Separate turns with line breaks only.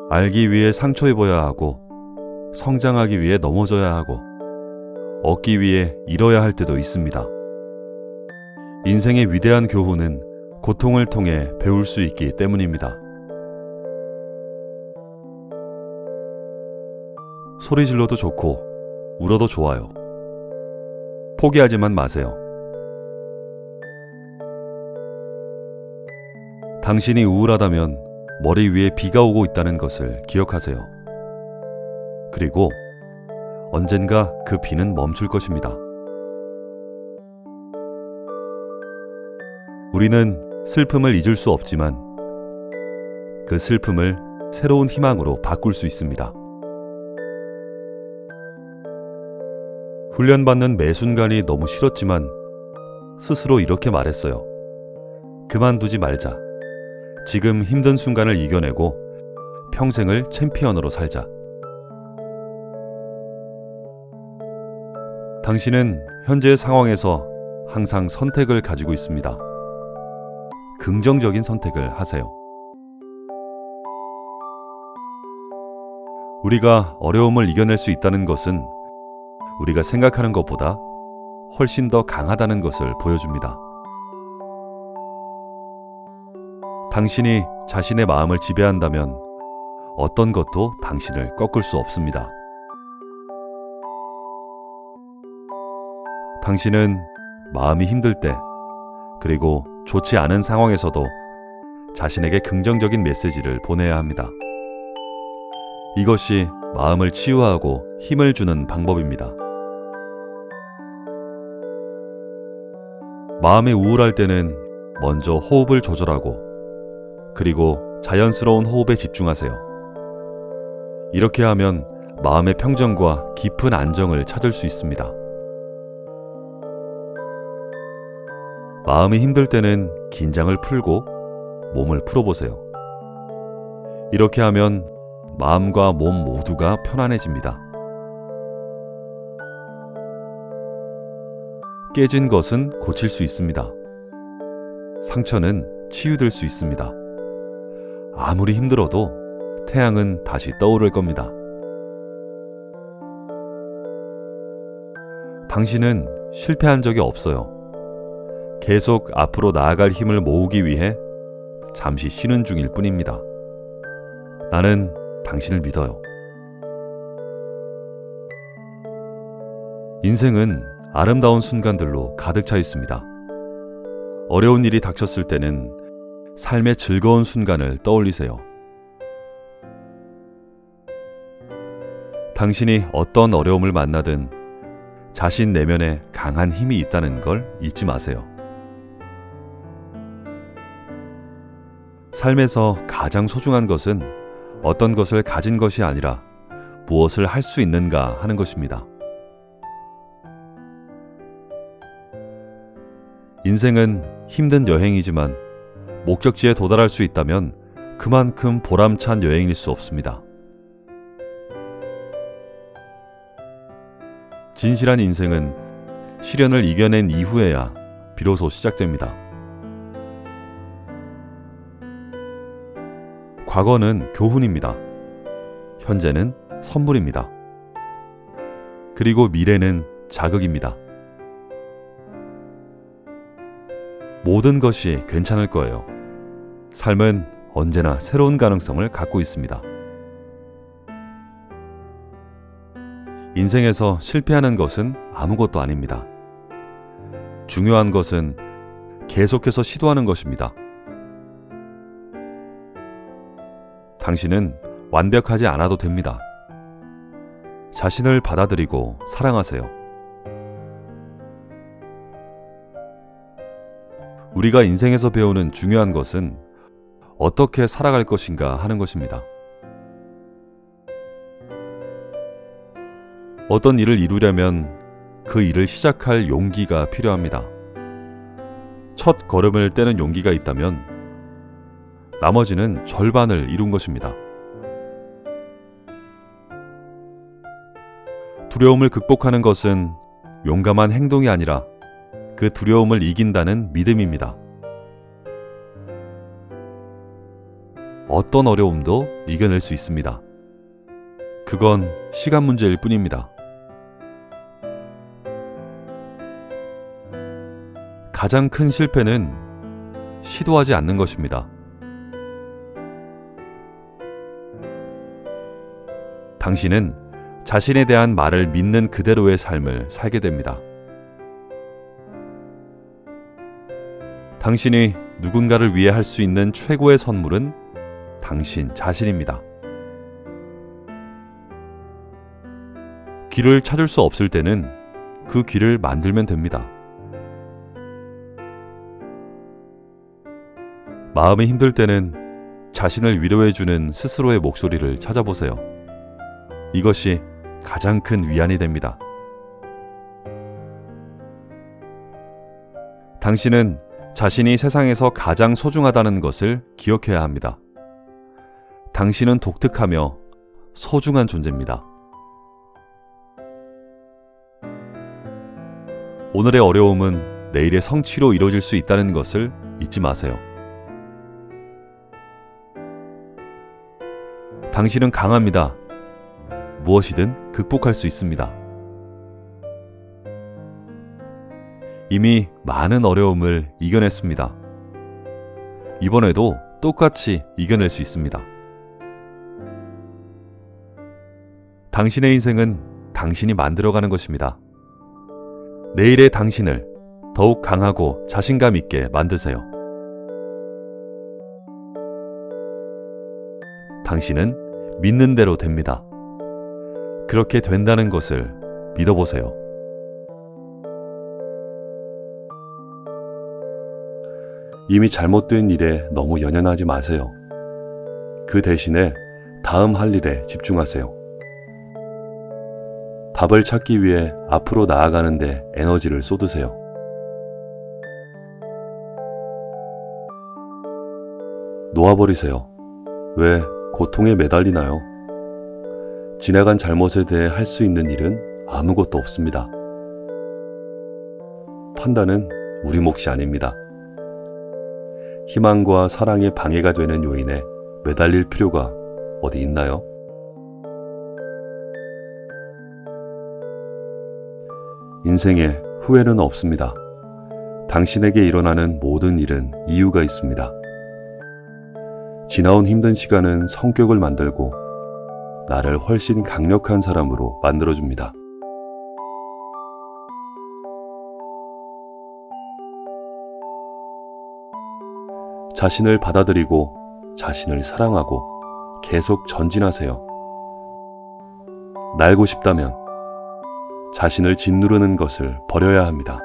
알기 위해 상처 입어야 하고, 성장하기 위해 넘어져야 하고, 얻기 위해 잃어야 할 때도 있습니다. 인생의 위대한 교훈은 고통을 통해 배울 수 있기 때문입니다. 소리 질러도 좋고 울어도 좋아요. 포기하지만 마세요. 당신이 우울하다면 머리 위에 비가 오고 있다는 것을 기억하세요. 그리고 언젠가 그 비는 멈출 것입니다. 우리는 슬픔을 잊을 수 없지만 그 슬픔을 새로운 희망으로 바꿀 수 있습니다. 훈련받는 매 순간이 너무 싫었지만 스스로 이렇게 말했어요. 그만두지 말자. 지금 힘든 순간을 이겨내고 평생을 챔피언으로 살자. 당신은 현재의 상황에서 항상 선택을 가지고 있습니다. 긍정적인 선택을 하세요. 우리가 어려움을 이겨낼 수 있다는 것은 우리가 생각하는 것보다 훨씬 더 강하다는 것을 보여줍니다. 당신이 자신의 마음을 지배한다면 어떤 것도 당신을 꺾을 수 없습니다. 당신은 마음이 힘들 때, 그리고 좋지 않은 상황에서도 자신에게 긍정적인 메시지를 보내야 합니다. 이것이 마음을 치유하고 힘을 주는 방법입니다. 마음이 우울할 때는 먼저 호흡을 조절하고, 그리고 자연스러운 호흡에 집중하세요. 이렇게 하면 마음의 평정과 깊은 안정을 찾을 수 있습니다. 마음이 힘들 때는 긴장을 풀고 몸을 풀어보세요. 이렇게 하면 마음과 몸 모두가 편안해집니다. 깨진 것은 고칠 수 있습니다. 상처는 치유될 수 있습니다. 아무리 힘들어도 태양은 다시 떠오를 겁니다. 당신은 실패한 적이 없어요. 계속 앞으로 나아갈 힘을 모으기 위해 잠시 쉬는 중일 뿐입니다. 나는 당신을 믿어요. 인생은 아름다운 순간들로 가득 차 있습니다. 어려운 일이 닥쳤을 때는 삶의 즐거운 순간을 떠올리세요. 당신이 어떤 어려움을 만나든 자신 내면에 강한 힘이 있다는 걸 잊지 마세요. 삶에서 가장 소중한 것은 어떤 것을 가진 것이 아니라 무엇을 할 수 있는가 하는 것입니다. 인생은 힘든 여행이지만 목적지에 도달할 수 있다면 그만큼 보람찬 여행일 수 없습니다. 진실한 인생은 시련을 이겨낸 이후에야 비로소 시작됩니다. 과거는 교훈입니다. 현재는 선물입니다. 그리고 미래는 자극입니다. 모든 것이 괜찮을 거예요. 삶은 언제나 새로운 가능성을 갖고 있습니다. 인생에서 실패하는 것은 아무것도 아닙니다. 중요한 것은 계속해서 시도하는 것입니다. 당신은 완벽하지 않아도 됩니다. 자신을 받아들이고 사랑하세요. 우리가 인생에서 배우는 중요한 것은 어떻게 살아갈 것인가 하는 것입니다. 어떤 일을 이루려면 그 일을 시작할 용기가 필요합니다. 첫 걸음을 떼는 용기가 있다면 나머지는 절반을 이룬 것입니다. 두려움을 극복하는 것은 용감한 행동이 아니라 그 두려움을 이긴다는 믿음입니다. 어떤 어려움도 이겨낼 수 있습니다. 그건 시간 문제일 뿐입니다. 가장 큰 실패는 시도하지 않는 것입니다. 당신은 자신에 대한 말을 믿는 그대로의 삶을 살게 됩니다. 당신이 누군가를 위해 할 수 있는 최고의 선물은 당신 자신입니다. 길을 찾을 수 없을 때는 그 길을 만들면 됩니다. 마음이 힘들 때는 자신을 위로해주는 스스로의 목소리를 찾아보세요. 이것이 가장 큰 위안이 됩니다. 당신은 자신이 세상에서 가장 소중하다는 것을 기억해야 합니다. 당신은 독특하며 소중한 존재입니다. 오늘의 어려움은 내일의 성취로 이루어질 수 있다는 것을 잊지 마세요. 당신은 강합니다. 무엇이든 극복할 수 있습니다. 이미 많은 어려움을 이겨냈습니다. 이번에도 똑같이 이겨낼 수 있습니다. 당신의 인생은 당신이 만들어가는 것입니다. 내일의 당신을 더욱 강하고 자신감 있게 만드세요. 당신은 믿는 대로 됩니다. 그렇게 된다는 것을 믿어보세요. 이미 잘못된 일에 너무 연연하지 마세요. 그 대신에 다음 할 일에 집중하세요. 답을 찾기 위해 앞으로 나아가는 데 에너지를 쏟으세요. 놓아버리세요. 왜 고통에 매달리나요? 지나간 잘못에 대해 할 수 있는 일은 아무것도 없습니다. 판단은 우리 몫이 아닙니다. 희망과 사랑에 방해가 되는 요인에 매달릴 필요가 어디 있나요? 인생에 후회는 없습니다. 당신에게 일어나는 모든 일은 이유가 있습니다. 지나온 힘든 시간은 성격을 만들고 나를 훨씬 강력한 사람으로 만들어줍니다. 자신을 받아들이고 자신을 사랑하고 계속 전진하세요. 날고 싶다면 자신을 짓누르는 것을 버려야 합니다.